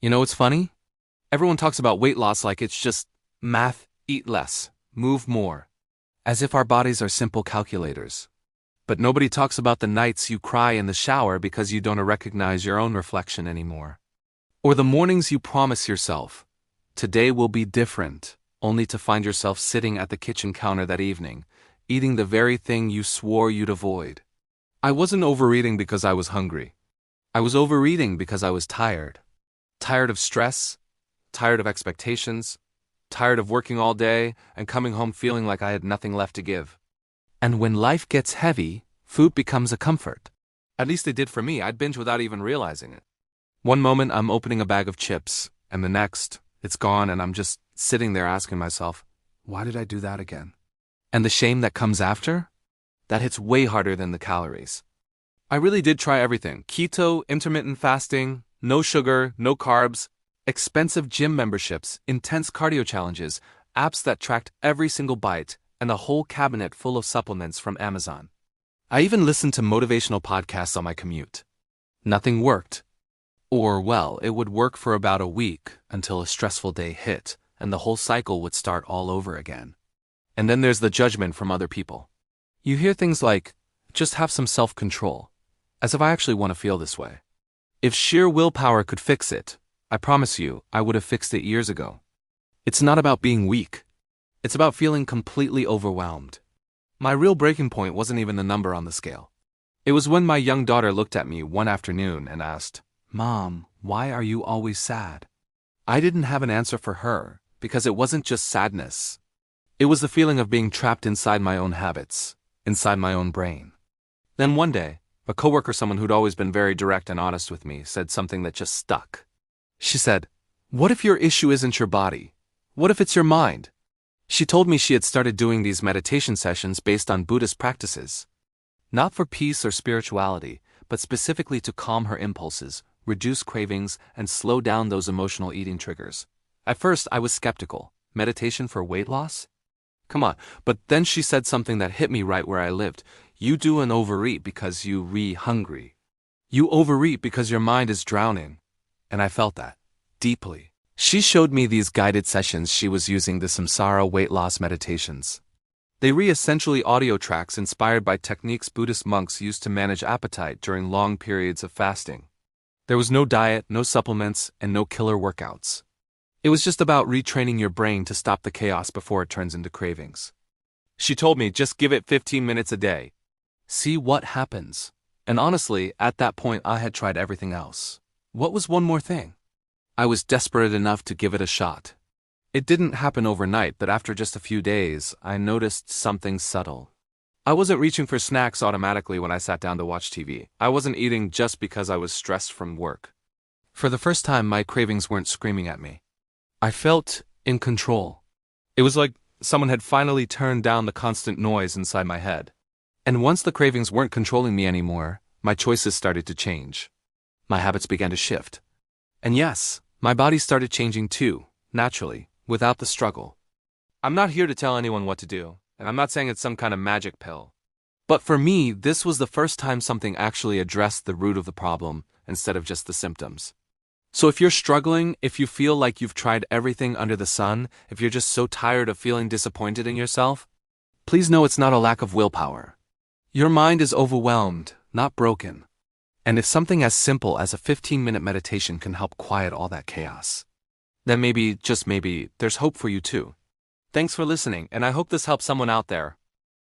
You know what's funny? Everyone talks about weight loss like it's just math, eat less, move more, as if our bodies are simple calculators. But nobody talks about the nights you cry in the shower because you don't recognize your own reflection anymore. Or the mornings you promise yourself, today will be different, only to find yourself sitting at the kitchen counter that evening, eating the very thing you swore you'd avoid. I wasn't overeating because I was hungry. I was overeating because I was tired. Tired of stress, tired of expectations, tired of working all day and coming home feeling like I had nothing left to give. And when life gets heavy, food becomes a comfort. At least it did for me. I'd binge without even realizing it. One moment I'm opening a bag of chips, and the next, it's gone and I'm just sitting there asking myself, why did I do that again? And the shame that comes after? That hits way harder than the calories. I really did try everything. Keto, intermittent fasting, no sugar, no carbs, expensive gym memberships, intense cardio challenges, apps that tracked every single bite, and a whole cabinet full of supplements from Amazon. I even listened to motivational podcasts on my commute. Nothing worked. Or, well, it would work for about a week until a stressful day hit, and the whole cycle would start all over again. And then there's the judgment from other people. You hear things like, just have some self-control, as if I actually want to feel this way. If sheer willpower could fix it, I promise you, I would have fixed it years ago. It's not about being weak. It's about feeling completely overwhelmed. My real breaking point wasn't even the number on the scale. It was when my young daughter looked at me one afternoon and asked, Mom, why are you always sad? I didn't have an answer for her, because it wasn't just sadness. It was the feeling of being trapped inside my own habits, inside my own brain. Then one day, a coworker, someone who'd always been very direct and honest with me, said something that just stuck. She said, what if your issue isn't your body? What if it's your mind? She told me she had started doing these meditation sessions based on Buddhist practices. Not for peace or spirituality, but specifically to calm her impulses, reduce cravings, and slow down those emotional eating triggers. At first, I was skeptical. Meditation for weight loss? Come on. But then she said something that hit me right where I lived. You do an overeat because you hungry. You overeat because your mind is drowning. And I felt that. Deeply. She showed me these guided sessions she was using, the Samsara weight loss meditations. They were essentially audio tracks inspired by techniques Buddhist monks used to manage appetite during long periods of fasting. There was no diet, no supplements, and no killer workouts. It was just about retraining your brain to stop the chaos before it turns into cravings. She told me, just give it 15 minutes a day. See what happens. And honestly, at that point I had tried everything else. What was one more thing? I was desperate enough to give it a shot. It didn't happen overnight, but after just a few days, I noticed something subtle. I wasn't reaching for snacks automatically when I sat down to watch TV. I wasn't eating just because I was stressed from work. For the first time, my cravings weren't screaming at me. I felt in control. It was like someone had finally turned down the constant noise inside my head. And once the cravings weren't controlling me anymore, my choices started to change. My habits began to shift. And yes, my body started changing too, naturally, without the struggle. I'm not here to tell anyone what to do, and I'm not saying it's some kind of magic pill. But for me, this was the first time something actually addressed the root of the problem instead of just the symptoms. So if you're struggling, if you feel like you've tried everything under the sun, if you're just so tired of feeling disappointed in yourself, please know it's not a lack of willpower. Your mind is overwhelmed, not broken. And if something as simple as a 15-minute meditation can help quiet all that chaos, then maybe, just maybe, there's hope for you too. Thanks for listening, and I hope this helps someone out there.